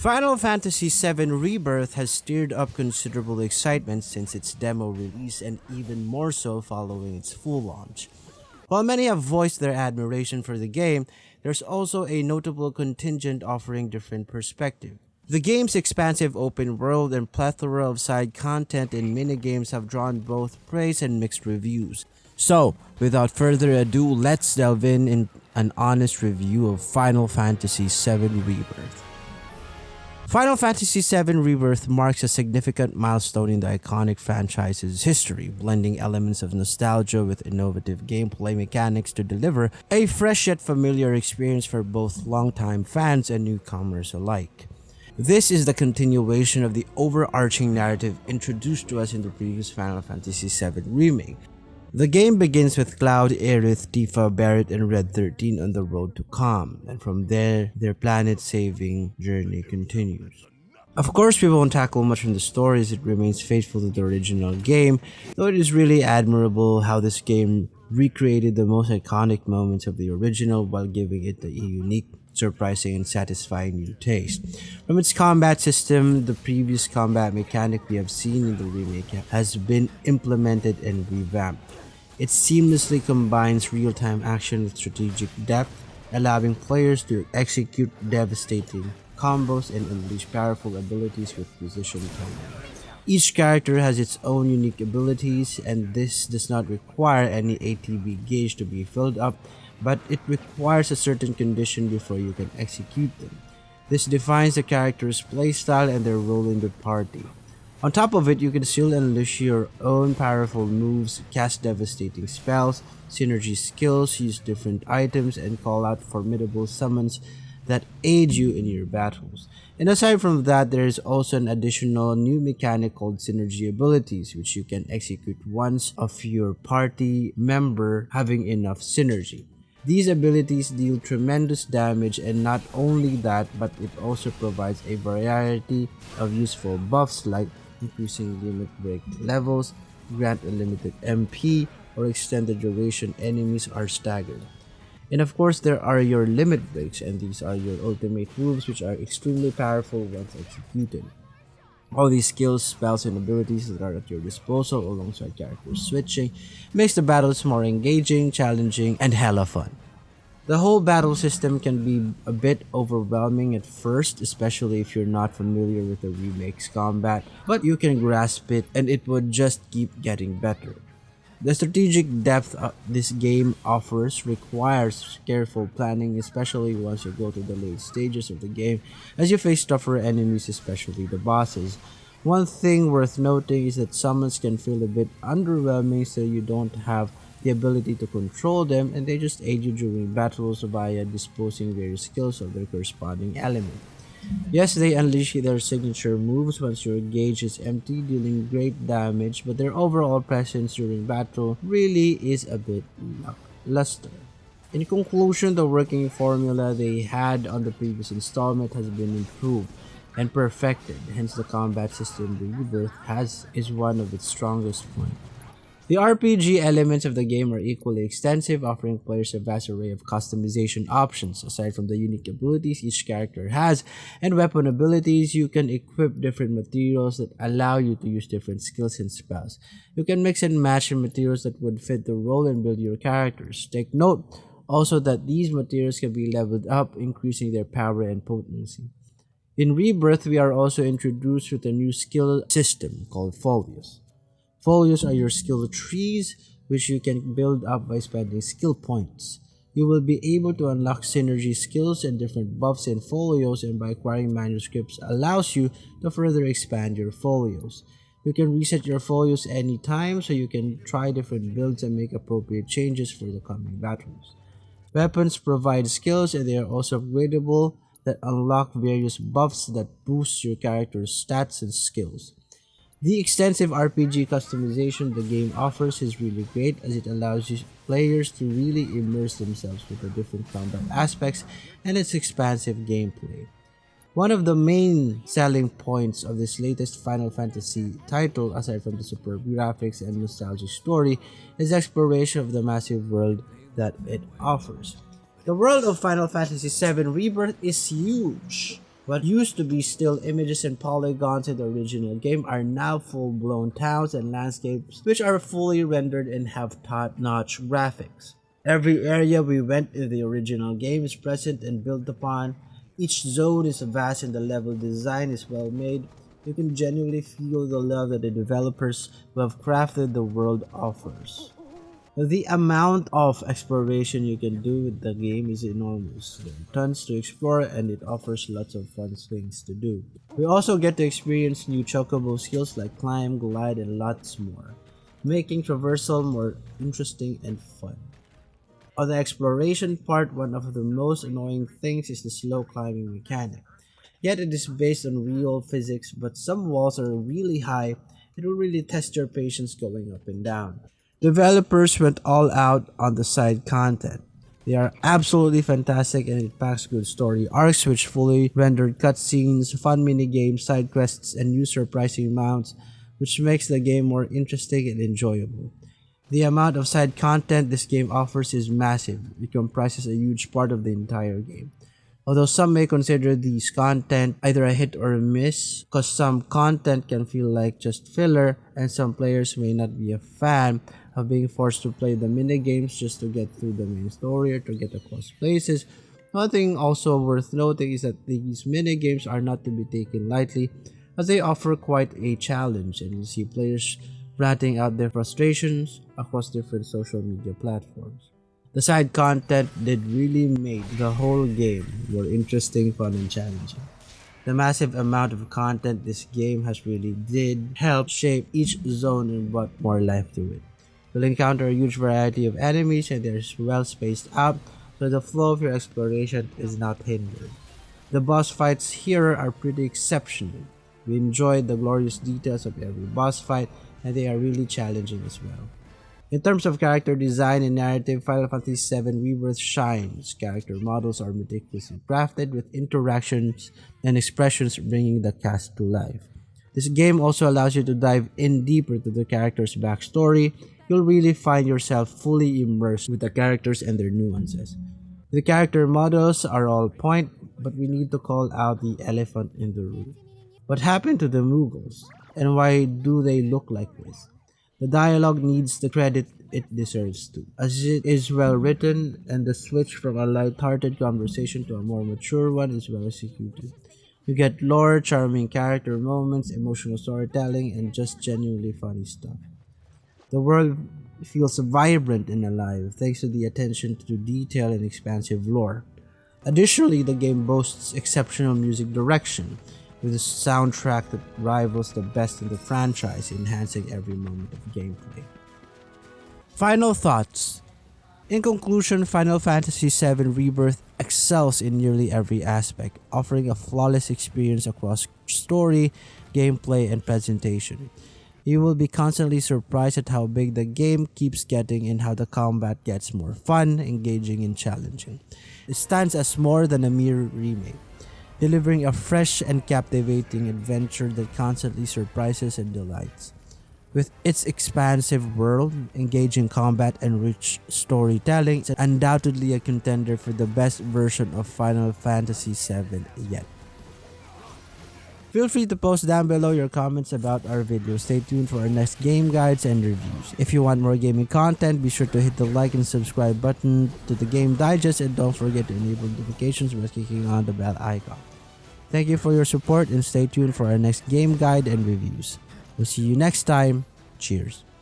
Final Fantasy VII Rebirth has stirred up considerable excitement since its demo release and even more so following its full launch. While many have voiced their admiration for the game, there's also a notable contingent offering different perspective. The game's expansive open world and plethora of side content and minigames have drawn both praise and mixed reviews. So, without further ado, let's delve in an honest review of Final Fantasy VII Rebirth. Final Fantasy VII Rebirth marks a significant milestone in the iconic franchise's history, blending elements of nostalgia with innovative gameplay mechanics to deliver a fresh yet familiar experience for both longtime fans and newcomers alike. This is the continuation of the overarching narrative introduced to us in the previous Final Fantasy VII Remake. The game begins with Cloud, Aerith, Tifa, Barret, and Red 13 on the road to Calm, and from there, their planet-saving journey continues. Of course, we won't tackle much from the story as it remains faithful to the original game, though it is really admirable how this game recreated the most iconic moments of the original while giving it a unique, surprising, and satisfying new taste. From its combat system, the previous combat mechanic we have seen in the remake has been implemented and revamped. It seamlessly combines real-time action with strategic depth, allowing players to execute devastating combos and unleash powerful abilities with precision combat. Each character has its own unique abilities, and this does not require any ATB gauge to be filled up, but it requires a certain condition before you can execute them. This defines the character's playstyle and their role in the party. On top of it, you can still unleash your own powerful moves, cast devastating spells, synergy skills, use different items, and call out formidable summons that aid you in your battles. And aside from that, there is also an additional new mechanic called synergy abilities, which you can execute once of your party member having enough synergy. These abilities deal tremendous damage, and not only that, but it also provides a variety of useful buffs like increasing limit break levels, grant unlimited MP, or extend the duration enemies are staggered. And of course, there are your limit breaks, and these are your ultimate moves which are extremely powerful once executed. All these skills, spells, and abilities that are at your disposal alongside character switching makes the battles more engaging, challenging, and hella fun. The whole battle system can be a bit overwhelming at first, especially if you're not familiar with the remake's combat, but you can grasp it and it would just keep getting better. The strategic depth this game offers requires careful planning, especially once you go to the late stages of the game as you face tougher enemies, especially the bosses. One thing worth noting is that summons can feel a bit underwhelming, so you don't have the ability to control them, and they just aid you during battles via disposing various skills of their corresponding element. Yes, they unleash their signature moves once your gauge is empty, dealing great damage, but their overall presence during battle really is a bit lackluster. In conclusion, the working formula they had on the previous installment has been improved and perfected, hence the combat system the Rebirth has is one of its strongest points. The RPG elements of the game are equally extensive, offering players a vast array of customization options. Aside from the unique abilities each character has and weapon abilities, you can equip different materials that allow you to use different skills and spells. You can mix and match materials that would fit the role and build your characters. Take note also that these materials can be leveled up, increasing their power and potency. In Rebirth, we are also introduced with a new skill system called Folios. Folios are your skill trees, which you can build up by spending skill points. You will be able to unlock synergy skills and different buffs in folios, and by acquiring manuscripts allows you to further expand your folios. You can reset your folios anytime, so you can try different builds and make appropriate changes for the coming battles. Weapons provide skills, and they are also upgradable that unlock various buffs that boost your character's stats and skills. The extensive RPG customization the game offers is really great, as it allows players to really immerse themselves with the different combat aspects and its expansive gameplay. One of the main selling points of this latest Final Fantasy title, aside from the superb graphics and nostalgic story, is the exploration of the massive world that it offers. The world of Final Fantasy VII Rebirth is huge, What used to be still images and polygons in the original game are now full-blown towns and landscapes which are fully rendered and have top-notch graphics. Every area we went in the original game is present and built upon. Each zone is vast and the level design is well made. You can genuinely feel the love that the developers who have crafted the world offers. The amount of exploration you can do with the game is enormous. There are tons to explore and it offers lots of fun things to do. We also get to experience new chocobo skills like climb, glide, and lots more, making traversal more interesting and fun. On the exploration part, one of the most annoying things is the slow climbing mechanic. Yet it is based on real physics, but some walls are really high. It will really test your patience going up and down. Developers went all out on the side content. They are absolutely fantastic and it packs good story arcs which fully rendered cutscenes, fun minigames, side quests, and new surprising mounts, which makes the game more interesting and enjoyable. The amount of side content this game offers is massive. It comprises a huge part of the entire game. Although some may consider these content either a hit or a miss, cause some content can feel like just filler and some players may not be a fan of being forced to play the minigames just to get through the main story or to get across places. One thing also worth noting is that these minigames are not to be taken lightly as they offer quite a challenge and you see players ranting out their frustrations across different social media platforms. The side content did really make the whole game more interesting, fun, and challenging. The massive amount of content this game has really did help shape each zone and brought more life to it. You'll encounter a huge variety of enemies and they're well spaced out so the flow of your exploration is not hindered. The boss fights here are pretty exceptional. We enjoyed the glorious details of every boss fight and they are really challenging as well. In terms of character design and narrative, Final Fantasy VII Rebirth shines. Character models are meticulously crafted with interactions and expressions bringing the cast to life. This game also allows you to dive in deeper to the character's backstory. You'll really find yourself fully immersed with the characters and their nuances. The character models are all point, but we need to call out the elephant in the room. What happened to the Mughals? And why do they look like this? The dialogue needs the credit it deserves to, as it is well written and the switch from a light-hearted conversation to a more mature one is well executed. You get lore, charming character moments, emotional storytelling, and just genuinely funny stuff. The world feels vibrant and alive thanks to the attention to detail and expansive lore. Additionally, the game boasts exceptional music direction, with a soundtrack that rivals the best in the franchise, enhancing every moment of gameplay. Final thoughts. In conclusion, Final Fantasy VII Rebirth excels in nearly every aspect, offering a flawless experience across story, gameplay, and presentation. You will be constantly surprised at how big the game keeps getting and how the combat gets more fun, engaging, and challenging. It stands as more than a mere remake, delivering a fresh and captivating adventure that constantly surprises and delights. With its expansive world, engaging combat, and rich storytelling, it's undoubtedly a contender for the best version of Final Fantasy VII yet. Feel free to post down below your comments about our video. Stay tuned for our next game guides and reviews. If you want more gaming content, be sure to hit the like and subscribe button to the Game Digest and don't forget to enable notifications by clicking on the bell icon. Thank you for your support and stay tuned for our next game guide and reviews. We'll see you next time. Cheers.